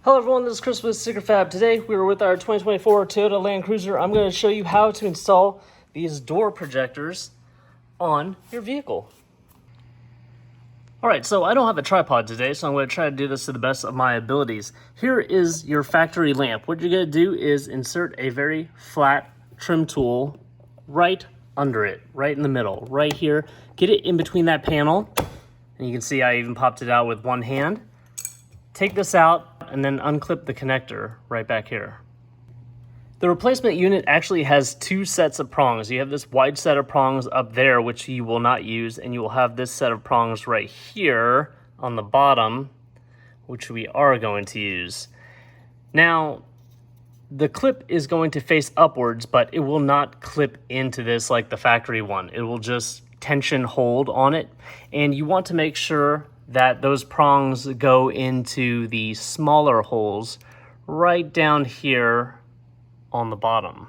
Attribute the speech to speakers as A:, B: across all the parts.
A: Hello everyone, this is Chris with Sticker Fab. Today we are with our 2024 Toyota Land Cruiser. I'm going to show you how to install these door projectors on your vehicle. Alright, so I don't have a tripod today, so I'm going to try to do this to the best of my abilities. Here is your factory lamp. What you're going to do is insert a very flat trim tool right under it, right in the middle, right here. Get it in between that panel, and you can see I even popped it out with one hand. Take this out and then unclip the connector right back here. The replacement unit actually has two sets of prongs. You have this wide set of prongs up there, which you will not use, and you will have this set of prongs right here on the bottom, which we are going to use. Now, the clip is going to face upwards, but it will not clip into this like the factory one. It will just tension hold on it, and you want to make sure that those prongs go into the smaller holes right down here on the bottom.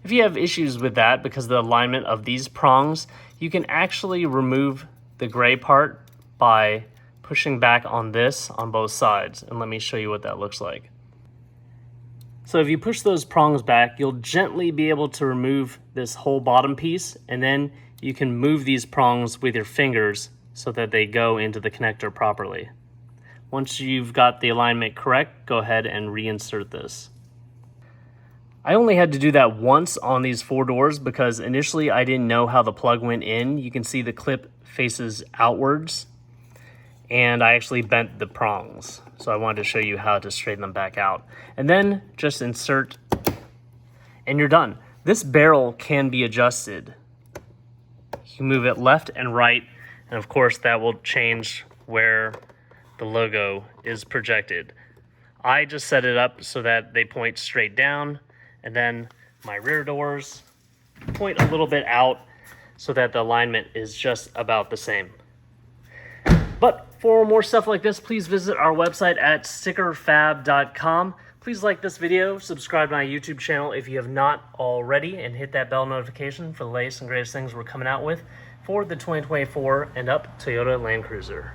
A: If you have issues with that because of the alignment of these prongs, you can actually remove the gray part by pushing back on this on both sides. And let me show you what that looks like. So if you push those prongs back, you'll gently be able to remove this whole bottom piece, and then you can move these prongs with your fingers so that they go into the connector properly. Once you've got the alignment correct, go ahead and reinsert this. I only had to do that once on these four doors because initially I didn't know how the plug went in. You can see the clip faces outwards, and I actually bent the prongs. So I wanted to show you how to straighten them back out. And then just insert, and you're done. This barrel can be adjusted. You can move it left and right, and of course that will change where the logo is projected. I just set it up so that they point straight down, and then my rear doors point a little bit out so that the alignment is just about the same. But for more stuff like this, please visit our website at stickerfab.com. Please like this video, subscribe to my YouTube channel if you have not already, and hit that bell notification for the latest and greatest things we're coming out with for the 2024 and up Toyota Land Cruiser.